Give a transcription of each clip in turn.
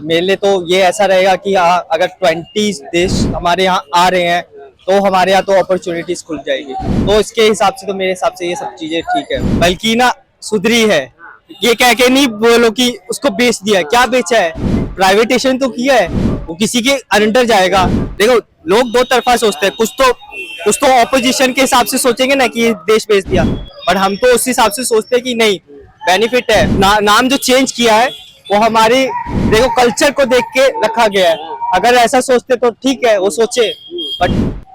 मेरे लिए तो ये ऐसा रहेगा कि अगर 20 देश हमारे यहाँ आ रहे हैं तो हमारे यहाँ तो अपॉर्चुनिटीज खुल जाएगी। तो इसके हिसाब से तो मेरे हिसाब से ये सब चीजें ठीक है, बल्कि ना सुधरी है। ये कह के नहीं बोलो कि उसको बेच दिया, क्या बेचा है, प्राइवेटेशन तो किया है, वो किसी के अंडर जाएगा। देखो लोग दो तरफा सोचते हैं, कुछ तो ऑपोजिशन के हिसाब से सोचेंगे ना कि ये देश बेच दिया, पर हम तो उस हिसाब से सोचते हैं कि नहीं बेनिफिट है। नाम जो चेंज किया है वो हमारी देखो कल्चर को देख के रखा गया है। अगर ऐसा सोचते तो ठीक है, वो सोचे, बट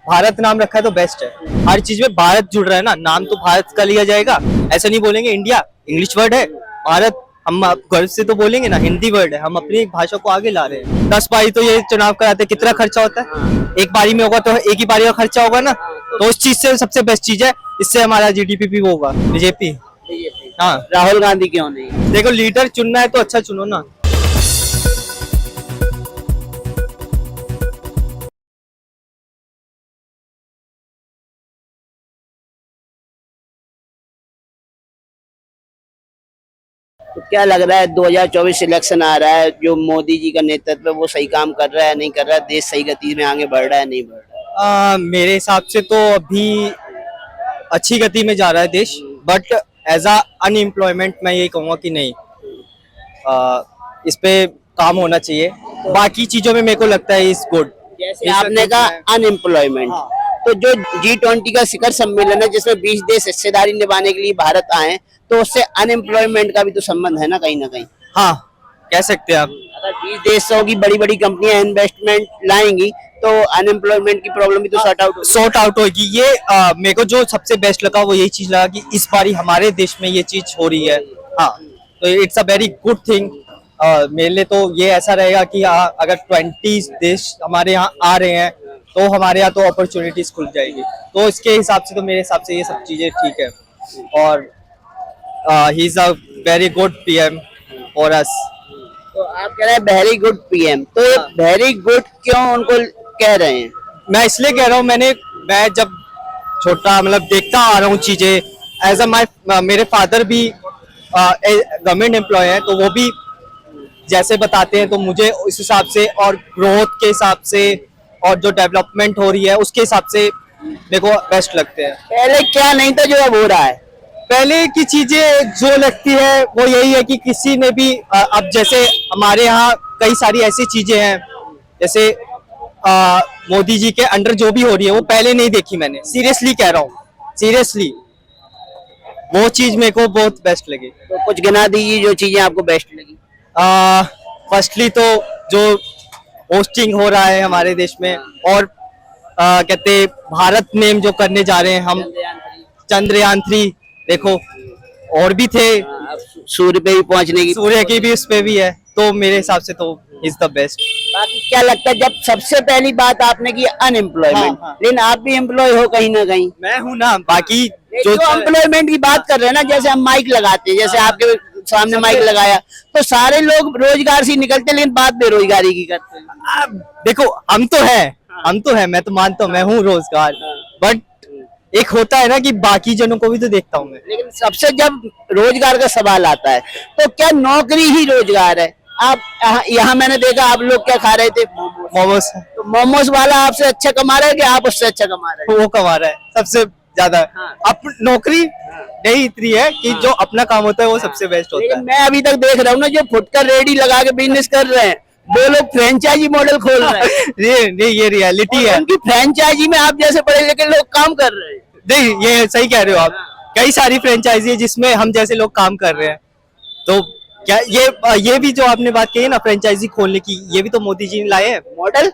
भारत नाम रखा है तो बेस्ट है। हर चीज में भारत जुड़ रहा है ना, नाम तो भारत का लिया जाएगा। ऐसा नहीं बोलेंगे इंडिया, इंग्लिश वर्ड है, भारत हम गर्व से तो बोलेंगे ना, हिंदी वर्ड है, हम अपनी एक भाषा को आगे ला रहे हैं। 10 बारी तो ये चुनाव कराते, कितना खर्चा होता है, एक बारी में होगा तो एक ही बारी का खर्चा होगा ना, तो उस चीज से सबसे बेस्ट चीज है, इससे हमारा जीडीपी भी होगा। बीजेपी। हाँ, राहुल गांधी क्यों नहीं? देखो लीडर चुनना है तो अच्छा चुनो ना। तो क्या लग रहा है 2024 इलेक्शन आ रहा है, जो मोदी जी का नेतृत्व है वो सही काम कर रहा है, नहीं कर रहा है, देश सही गति में आगे बढ़ रहा है, नहीं बढ़ रहा है? मेरे हिसाब से तो अभी अच्छी गति में जा रहा है देश, बट एज अ अनएम्प्लॉयमेंट मैं यही कहूँगा कि नहीं, इस पे काम होना चाहिए। बाकी चीजों में मेरे को लगता है इज गुड। जैसे आपने कहा अनएम्प्लॉयमेंट, तो जो G20 का शिखर सम्मेलन है जिसमें 20 देश हिस्सेदारी निभाने के लिए भारत आए, तो उससे अनएम्प्लॉयमेंट का भी तो संबंध है ना कहीं ना कहीं। हाँ, कह सकते हैं आप। अगर 20 देशों की बड़ी बड़ी कंपनियां इन्वेस्टमेंट लाएंगी तो अनएम्प्लॉयमेंट की प्रॉब्लम भी तो सॉर्ट आउट होगी। ये मेरे को जो सबसे बेस्ट लगा वो यही चीज लगा कि इस बारी हमारे देश में ये चीज हो रही है। हाँ, तो it's a very good thing. मेरे लिए तो ये ऐसा रहेगा कि अगर 20 देश हमारे यहाँ आ रहे हैं तो हमारे यहाँ तो अपॉर्चुनिटीज खुल जाएगी। तो इसके हिसाब से तो मेरे हिसाब से ये सब चीजें ठीक है, और he is a very good PM for us. तो आप कह रहे हैं वेरी गुड पीएम, तो ये वेरी गुड क्यों उनको कह रहे हैं? मैं इसलिए कह रहा हूँ, मैं जब छोटा मतलब देखता आ रहा हूँ चीजें, एज अ मेरे फादर भी गवर्नमेंट एम्प्लॉय है, तो वो भी जैसे बताते हैं तो मुझे उस हिसाब से और ग्रोथ के हिसाब से और जो डेवलपमेंट हो रही है उसके हिसाब से मेरे को बेस्ट लगते हैं। पहले क्या नहीं था जो अब हो रहा है? पहले की चीजें जो लगती है वो यही है कि किसी ने भी अब जैसे हमारे यहाँ कई सारी ऐसी चीजें हैं, जैसे मोदी जी के अंडर जो भी हो रही है वो पहले नहीं देखी मैंने, सीरियसली कह रहा हूँ, सीरियसली वो चीज मेरे को बहुत बेस्ट लगी। तो कुछ गिना दीजिए जो चीजें आपको बेस्ट लगी। फर्स्टली तो जो होस्टिंग हो रहा है हमारे देश में, और कहते भारत नेम जो करने जा रहे हैं हम, चंद्रयान 3 देखो, और भी थे, सूर्य पे भी पहुंचने की, सूर्य की भी उस पे भी है, तो मेरे हिसाब से तो इज द बेस्ट। बाकी क्या लगता है, जब सबसे पहली बात आपने की अनएम्प्लॉयमेंट, लेकिन आप भी एम्प्लॉय हो कहीं ना कहीं। मैं हूँ ना, बाकी जो एम्प्लॉयमेंट की बात कर रहे हैं ना, जैसे हम माइक लगाते हैं, जैसे आपके सामने माइक लगाया, तो सारे लोग रोजगार से निकलते हैं, लेकिन बात बेरोजगारी की करते हैं। देखो हम तो है, मैं तो मानता हूँ मैं हूँ रोजगार, बट एक होता है ना कि बाकी जनों को भी तो देखता हूँ मैं। लेकिन सबसे जब रोजगार का सवाल आता है तो क्या नौकरी ही रोजगार है? आप यहाँ मैंने देखा आप लोग क्या खा रहे थे, मोमोज। तो मोमोज वाला आपसे अच्छा कमा रहा है कि आप उससे अच्छा कमा रहे हैं? वो कमा रहा है सबसे ज्यादा। अब नौकरी नहीं इतनी है कि जो अपना काम होता है वो सबसे बेस्ट होता है। मैं अभी तक देख रहा हूँ ना, जो फुटकर रेडी लगा के बिजनेस कर रहे हैं वो लोग फ्रेंचाइजी मॉडल खोल रहे हैं। ये रियलिटी है। उनकी फ्रेंचाइजी में आप जैसे पढ़े लिखे लोग काम कर रहे हैं। नहीं, ये सही कह रहे हो आप। कई सारी फ्रेंचाइजी है जिसमें हम जैसे लोग काम कर रहे हैं। तो क्या ये भी जो आपने बात कही है ना फ्रेंचाइजी खोलने की, ये भी तो मोदी जी ने लाए हैं मॉडल।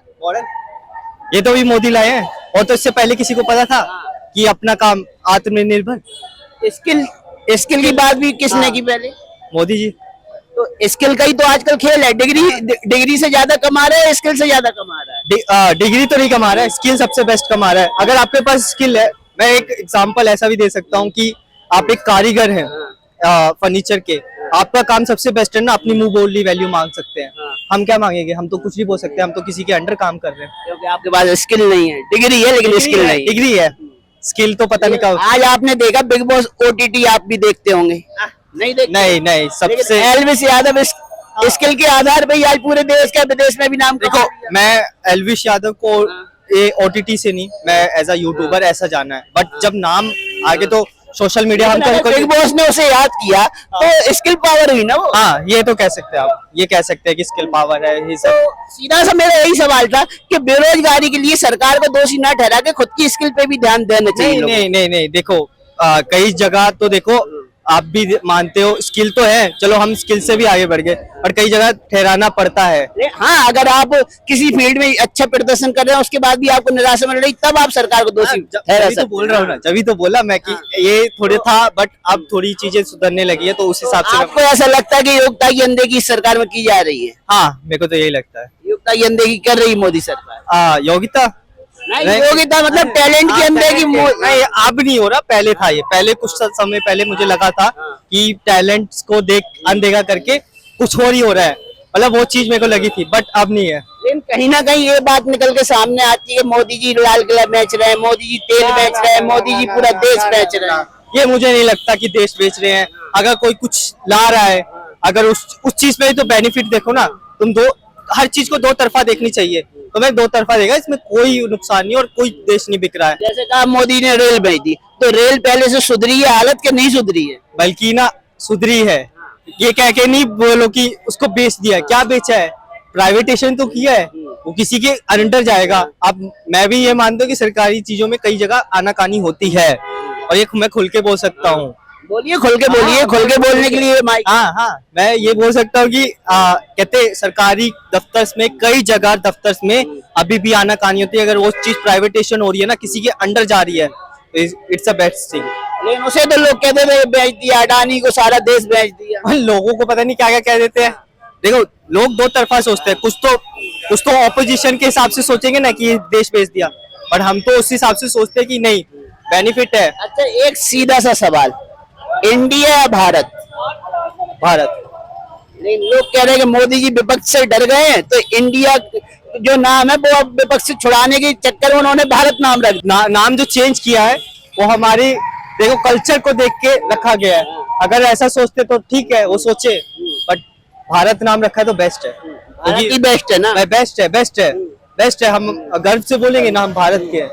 ये तो भी मोदी लाए हैं, और तो इससे पहले किसी को पता था कि अपना काम आत्मनिर्भर। स्किल की बात भी किसने की पहले? मोदी जी। तो स्किल का ही तो आजकल खेल है, डिग्री से ज्यादा कमा रहा है, स्किल से ज्यादा कमा रहा है। डिग्री तो नहीं कमा रहा है, स्किल सबसे बेस्ट कमा रहा है। अगर आपके पास स्किल है, मैं एक एग्जांपल ऐसा भी दे सकता हूँ कि आप एक कारीगर हैं फर्नीचर के, आपका काम सबसे बेस्ट है ना, अपनी मुंह बोली वैल्यू मांग सकते हैं। हम क्या मांगेंगे, हम तो कुछ नहीं बोल सकते, हम तो किसी के अंडर काम कर रहे हैं, क्योंकि आपके पास स्किल नहीं है। डिग्री है लेकिन स्किल नहीं। डिग्री है, स्किल तो पता नहीं कब। आज आपने देखा बिग बॉस OTT आप भी देखते होंगे? नहीं देखते? नहीं, सबसे एल्विस यादव स्किल के आधार पे ही आज पूरे देश का विदेश में भी नाम देखो मैं एलविश यादव को ये ओटीटी से नहीं, मैं एज अ यूट्यूबर ऐसा जाना है, बट जब नाम आगे तो सोशल मीडिया हम बिग बॉस ने उसे याद किया तो स्किल पावर हुई ना वो। हाँ ये तो कह सकते हैं आप, ये कह सकते हैं कि स्किल पावर है ये सब। तो सीधा सा मेरा यही सवाल था कि बेरोजगारी के लिए सरकार को दोषी ना ठहरा के खुद की स्किल पे भी ध्यान देना चाहिए नहीं लोगों को। नहीं नहीं नहीं देखो कई जगह तो देखो आप भी मानते हो स्किल तो है, चलो हम स्किल से भी आगे बढ़ गए, पर कई जगह ठहराना पड़ता है। हाँ, अगर आप किसी फील्ड में अच्छा प्रदर्शन कर रहे हैं उसके बाद भी आपको निराशा मिल रही तब आप सरकार को दोषी ठहरा तभी तो बोल रहा हूँ ना, तभी तो बोला मैं कि ये थोड़े था, बट अब थोड़ी चीजें सुधरने लगी है, तो उस हिसाब से आपको ऐसा लगता है कि योग्यता की अनदेखी इस सरकार में की जा रही है? हाँ मेरे को तो यही लगता है। योग्यता की अनदेखी कर रही मोदी सरकार? योग्यता नहीं, योग्यता मतलब टैलेंट की अनदेखी नहीं, अब नहीं हो रहा, पहले था ये, पहले कुछ समय पहले मुझे लगा था कि टैलेंट्स को देख अनदेखा करके कुछ और ही हो रहा है, मतलब वो चीज मेरे को लगी थी, बट अब नहीं है। लेकिन कहीं ना कहीं ये बात निकल के सामने आती है, मोदी जी लाल किला बेच रहे हैं, मोदी जी तेल बेच रहे हैं, मोदी जी पूरा देश बेच रहे हैं। ये मुझे नहीं लगता कि देश बेच रहे हैं। अगर कोई कुछ ला रहा है, अगर उस चीज में तो बेनिफिट देखो ना, तुम हर चीज को दो तरफा देखनी चाहिए, तो मैं दो तरफा देगा, इसमें कोई नुकसान नहीं और कोई देश नहीं बिक रहा है। जैसे कहा मोदी ने रेल भेज दी, तो रेल पहले से सुधरी है हालत के नहीं सुधरी है? बल्कि ना सुधरी है, ये कह के नहीं बोलो कि उसको बेच दिया, क्या बेचा है, प्राइवेटेशन तो किया है, वो किसी के अंडर जाएगा। अब मैं भी ये मानता हूँ कि सरकारी चीजों में कई जगह आनाकानी होती है, और ये मैं खुल के बोल सकता हूँ। बोलिए, खुल के बोलिए, खुल के बोलने के लिए माइक। हाँ मैं ये बोल सकता हूँ कि कहते सरकारी दफ्तर में, कई जगह दफ्तर में अभी भी आनाकानी होती है। अगर वो चीज प्राइवेटेशन हो रही है ना, किसी के अंडर जा रही है, तो इट्स अ बेस्ट थिंग। लेकिन उसे तो लोग कहते थे बेच दिया, अडानी को सारा देश बेच दिया। लोगों को पता नहीं क्या क्या कह देते हैं। देखो लोग दो तरफा सोचते हैं, कुछ तो ऑपोजिशन के हिसाब से सोचेंगे ना कि ये देश बेच दिया, बट हम तो उस हिसाब से सोचते हैं कि नहीं बेनिफिट है। अच्छा, एक सीधा सा सवाल, इंडिया या भारत? भारत। लेकिन लोग कह रहे हैं कि मोदी जी विपक्ष से डर गए हैं, तो इंडिया जो नाम है वो अब विपक्ष से छुड़ाने के चक्कर में उन्होंने भारत नाम रख दिया। नाम जो चेंज किया है वो हमारी देखो कल्चर को देख के रखा गया है। अगर ऐसा सोचते तो ठीक है, वो सोचे, बट भारत नाम रखा है तो बेस्ट है, भारत ही बेस्ट है ना? बेस्ट है, बेस्ट है, बेस्ट है। हम गर्व से बोलेंगे ना हम भारत के हैं।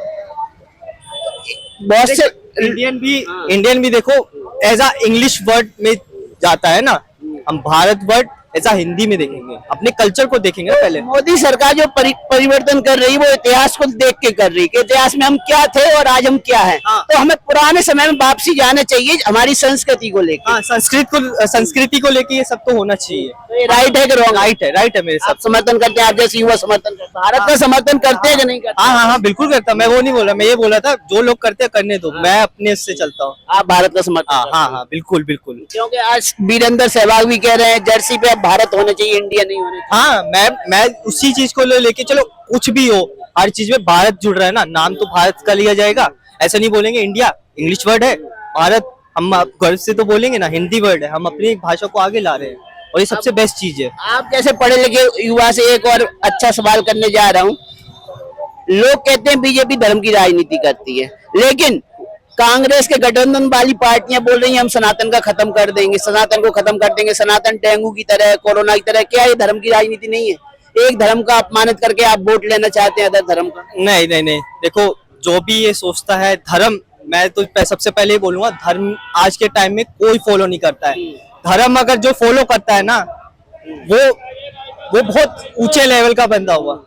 बहुत से इंडियन भी देखो एज अ इंग्लिश वर्ड में जाता है ना, हम भारत वर्ड ऐसा हिंदी में देखेंगे, अपने कल्चर को देखेंगे ना पहले। मोदी सरकार जो परिवर्तन कर रही है वो इतिहास को देख के कर रही है कि इतिहास में हम क्या थे और आज हम क्या हैं। हाँ। तो हमें पुराने समय में वापसी जाना चाहिए हमारी संस्कृति को लेकर। हाँ, संस्कृति को लेके ये सब तो होना चाहिए। तो ये राइट है कि रॉन्ग? राइट है मेरे आप साथ। समर्थन करते हैं? आप जैसे युवा समर्थन करते हैं, भारत का समर्थन करते हैं कि नहीं करते? हाँ बिल्कुल करता, मैं वो नहीं बोल रहा, मैं ये बोला था जो लोग करते हैं करने दो, मैं अपने से चलता हूँ। आप भारत का समर्थन करते हैं? हाँ बिल्कुल बिल्कुल। क्योंकि आज वीरेंद्र सहवाग भी कह रहे हैं जर्सी पे अब भारत होना चाहिए, इंडिया नहीं होना चाहिए। हाँ मैं उसी चीज को लेके, चलो कुछ भी हो, हर चीज में भारत जुड़ रहा है ना, नाम तो भारत का लिया जाएगा। ऐसा नहीं बोलेंगे इंडिया इंग्लिश वर्ड है, भारत हम गर्व से तो बोलेंगे ना, हिंदी वर्ड है, हम अपनी भाषा को आगे ला रहे हैं और ये सबसे बेस्ट चीज है। आप जैसे पढ़े लिखे युवा से एक और अच्छा सवाल करने जा रहा हूँ। लोग कहते हैं बीजेपी धर्म की राजनीति करती है, लेकिन कांग्रेस के गठबंधन वाली पार्टियां बोल रही हैं हम सनातन का खत्म कर देंगे, सनातन को खत्म कर देंगे, सनातन डेंगू की तरह, कोरोना की तरह। क्या ये धर्म की राजनीति नहीं है? एक धर्म का अपमानित करके आप वोट लेना चाहते हैं अदर धर्म का? नहीं देखो जो भी ये सोचता है धर्म, मैं तो सबसे पहले ही बोलूंगा, धर्म आज के टाइम में कोई फॉलो नहीं करता है। धर्म अगर जो फॉलो करता है ना, वो बहुत ऊंचे लेवल का बंदा हुआ।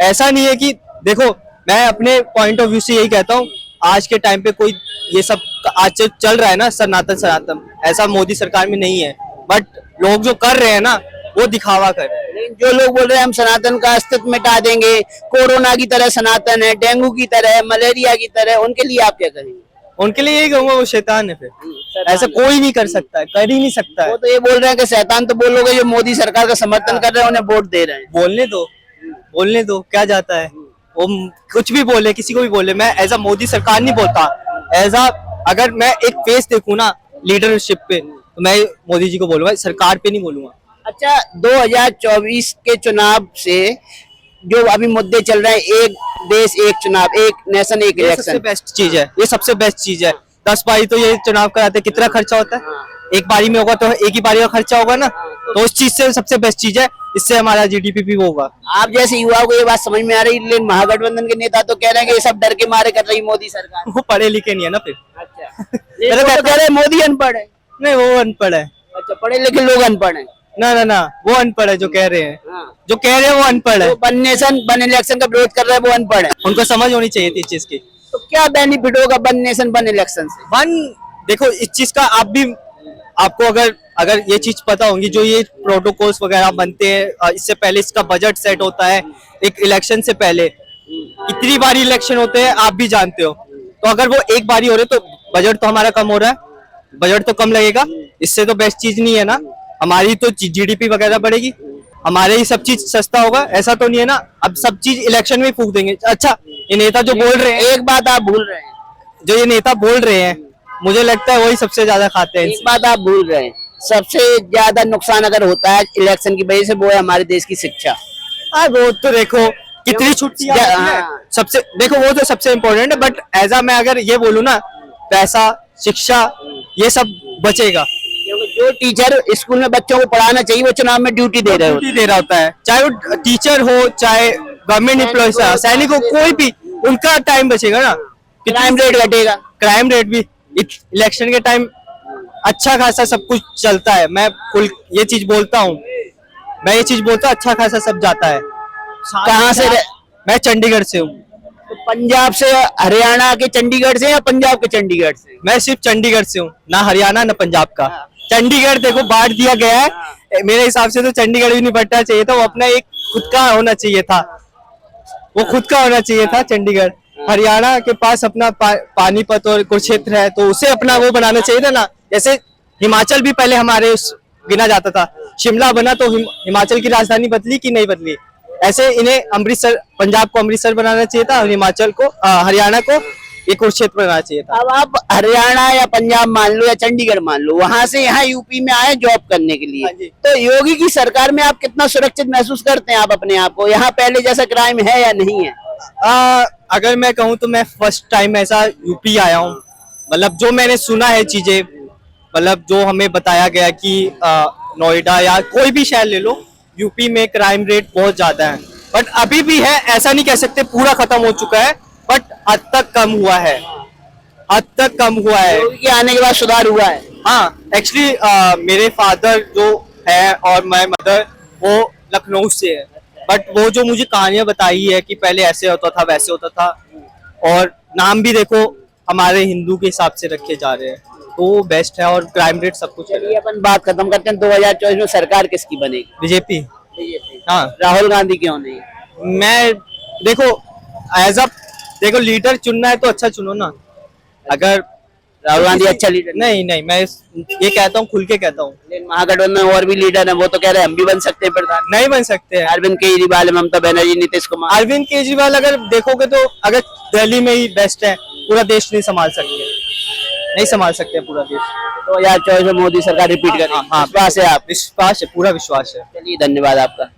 ऐसा नहीं है कि देखो, मैं अपने पॉइंट ऑफ व्यू से यही कहता हूँ, आज के टाइम पे कोई ये सब आज चल रहा है ना सनातन, ऐसा मोदी सरकार में नहीं है, बट लोग जो कर रहे हैं ना वो दिखावा कर रहे हैं। लेकिन जो लोग बोल रहे हैं हम सनातन का अस्तित्व मिटा देंगे, कोरोना की तरह सनातन है, डेंगू की तरह, मलेरिया की तरह, उनके लिए आप क्या कहेंगे? उनके लिए यही कहूंगा वो शैतान है, फिर ऐसा कोई नहीं कर सकता है, कर ही नहीं सकता है। वो तो ये बोल रहे हैं कि शैतान तो बोलोगे जो मोदी सरकार का समर्थन कर रहे हैं उन्हें वोट दे रहे हैं। बोलने दो क्या जाता है, वो कुछ भी बोले, किसी को भी बोले। मैं एज अ मोदी सरकार नहीं बोलता, एज अ अगर मैं एक फेस देखूं ना लीडरशिप पे, तो मैं मोदी जी को बोलूंगा, सरकार पे नहीं बोलूंगा। अच्छा, 2024 के चुनाव से जो अभी मुद्दे चल रहे हैं, एक देश एक चुनाव, एक नेशन एक ये इलेक्शन, सबसे बेस्ट चीज है, ये सबसे बेस्ट चीज है। 10 बारी तो ये चुनाव कराते, कितना खर्चा होता है? एक बारी में होगा तो एक ही बारी का खर्चा होगा ना, तो उस चीज से सबसे बेस्ट चीज है, इससे हमारा जीडीपी भी वो होगा। आप जैसे युवाओं को ये बात समझ में आ रही है, लेकिन महागठबंधन के नेता तो कह रहे हैं कि ये सब डर के मारे कर रही मोदी सरकार। वो पढ़े लिखे नहीं है ना फिर। अच्छा, ये तो कह रहे हैं मोदी अनपढ़ है। नहीं, वो अनपढ़ है। अच्छा, पढ़े लिखे लोग अनपढ़ हैं। ना ना ना, वो अनपढ़ है जो कह रहे हैं। हाँ। जो कह रहे हैं वो अनपढ़ है। जो वन इलेक्शन का विरोध कर रहा है वो अनपढ़ है। उनको समझ होनी चाहिए थी इस चीज की। तो क्या बेनिफिट होगा वन नेशन वन इलेक्शन से? वन, देखो इस चीज का आपको अगर ये चीज पता होगी, जो ये प्रोटोकॉल्स वगैरह बनते हैं, इससे पहले इसका बजट सेट होता है एक इलेक्शन से पहले, कितनी बारी इलेक्शन होते हैं आप भी जानते हो। तो अगर वो एक बारी हो रहे तो बजट तो हमारा कम हो रहा है, बजट तो कम लगेगा, इससे तो बेस्ट चीज नहीं है ना। हमारी तो जीडीपी वगैरह बढ़ेगी, हमारे ही सब चीज सस्ता होगा, ऐसा तो नहीं है ना। अब सब चीज इलेक्शन में फूक देंगे। अच्छा, ये नेता जो बोल रहे हैं, एक बात आप भूल रहे हैं, जो ये नेता बोल रहे हैं, मुझे लगता है वही सबसे ज्यादा खाते हैं एक इनसे। बात आप भूल रहे हैं, सबसे ज्यादा नुकसान अगर होता है इलेक्शन की वजह से वो है हमारे देश की शिक्षा। वो तो देखो कितनी छुट्टियां हाँ। होती हैं। सबसे देखो वो तो सबसे इम्पोर्टेंट है, बट मैं अगर ये बोलूँ ना, पैसा, शिक्षा, ये सब बचेगा। क्योंकि जो टीचर स्कूल में बच्चों को पढ़ाना चाहिए वो चुनाव में ड्यूटी दे रहे ड्यूटी दे रहा होता है, चाहे वो टीचर हो, चाहे गवर्नमेंट एम्प्लॉय, सैनिक हो, कोई भी, उनका टाइम बचेगा ना। क्राइम रेट घटेगा। क्राइम रेट भी इलेक्शन के टाइम अच्छा खासा सब कुछ चलता है। मैं ये चीज बोलता हूँ, अच्छा खासा सब जाता है। कहाँ से मैं चंडीगढ़ से हूँ। तो पंजाब से, हरियाणा के चंडीगढ़ से या पंजाब के चंडीगढ़ से? मैं सिर्फ चंडीगढ़ से हूँ, ना हरियाणा ना पंजाब का। चंडीगढ़ देखो बांट दिया गया है, मेरे हिसाब से तो चंडीगढ़ भी नहीं बंटना चाहिए था, वो अपना एक खुद का होना चाहिए था, चंडीगढ़। हरियाणा के पास अपना पानीपत और कुरुक्षेत्र है, तो उसे अपना वो बनाना चाहिए था ना। जैसे हिमाचल भी पहले हमारे गिना जाता था, शिमला बना तो हिमाचल की राजधानी बदली कि नहीं बदली, ऐसे इन्हें अमृतसर, पंजाब को अमृतसर बनाना चाहिए था, और हिमाचल को, हरियाणा को एक कुरुक्षेत्र बनाना चाहिए था। अब आप हरियाणा या पंजाब मान लो या चंडीगढ़ मान लो, वहां से यहाँ यूपी में आए जॉब करने के हाँ जी। लिए, तो योगी की सरकार में आप कितना सुरक्षित महसूस करते हैं आप अपने आप को? यहाँ पहले जैसा क्राइम है या नहीं है? अगर मैं कहूँ तो मैं फर्स्ट टाइम ऐसा यूपी आया हूँ, मतलब जो मैंने सुना है चीजें, मतलब जो हमें बताया गया कि नोएडा या कोई भी शहर ले लो, यूपी में क्राइम रेट बहुत ज्यादा है, बट अभी भी है, ऐसा नहीं कह सकते पूरा खत्म हो चुका है, बट हद तक कम हुआ है, योगी के आने के बाद सुधार हुआ है। हाँ, एक्चुअली मेरे फादर जो है और माय मदर वो लखनऊ से है, बट वो जो मुझे कहानियां बताई है कि पहले ऐसे होता था, वैसे होता था, और नाम भी देखो हमारे हिंदू के हिसाब से रखे जा रहे हैं, तो वो बेस्ट है, और क्राइम रेट सब कुछ है। चलिए अपन बात खत्म करते हैं, 2024 में सरकार किसकी बनेगी? बीजेपी। बीजेपी। हाँ, राहुल गांधी क्यों नहीं? मैं देखो लीडर चुनना है तो अच्छा चुनो ना। अगर राहुल गांधी अच्छा लीडर नहीं, मैं ये कहता हूँ, खुल के कहता हूँ, लेकिन महागठबंधन में और भी लीडर है, वो तो कह रहे हैं हम भी बन सकते हैं प्रधान। नहीं बन सकते हैं। अरविंद केजरीवाल, ममता बनर्जी, नीतीश कुमार। अरविंद केजरीवाल अगर देखोगे तो अगर दिल्ली में ही बेस्ट है, पूरा देश नहीं संभाल सकते पूरा देश। 2024 में मोदी सरकार रिपीट करेगी। हाँ, विश्वास है आप? विश्वास है, पूरा विश्वास है। चलिए, धन्यवाद आपका।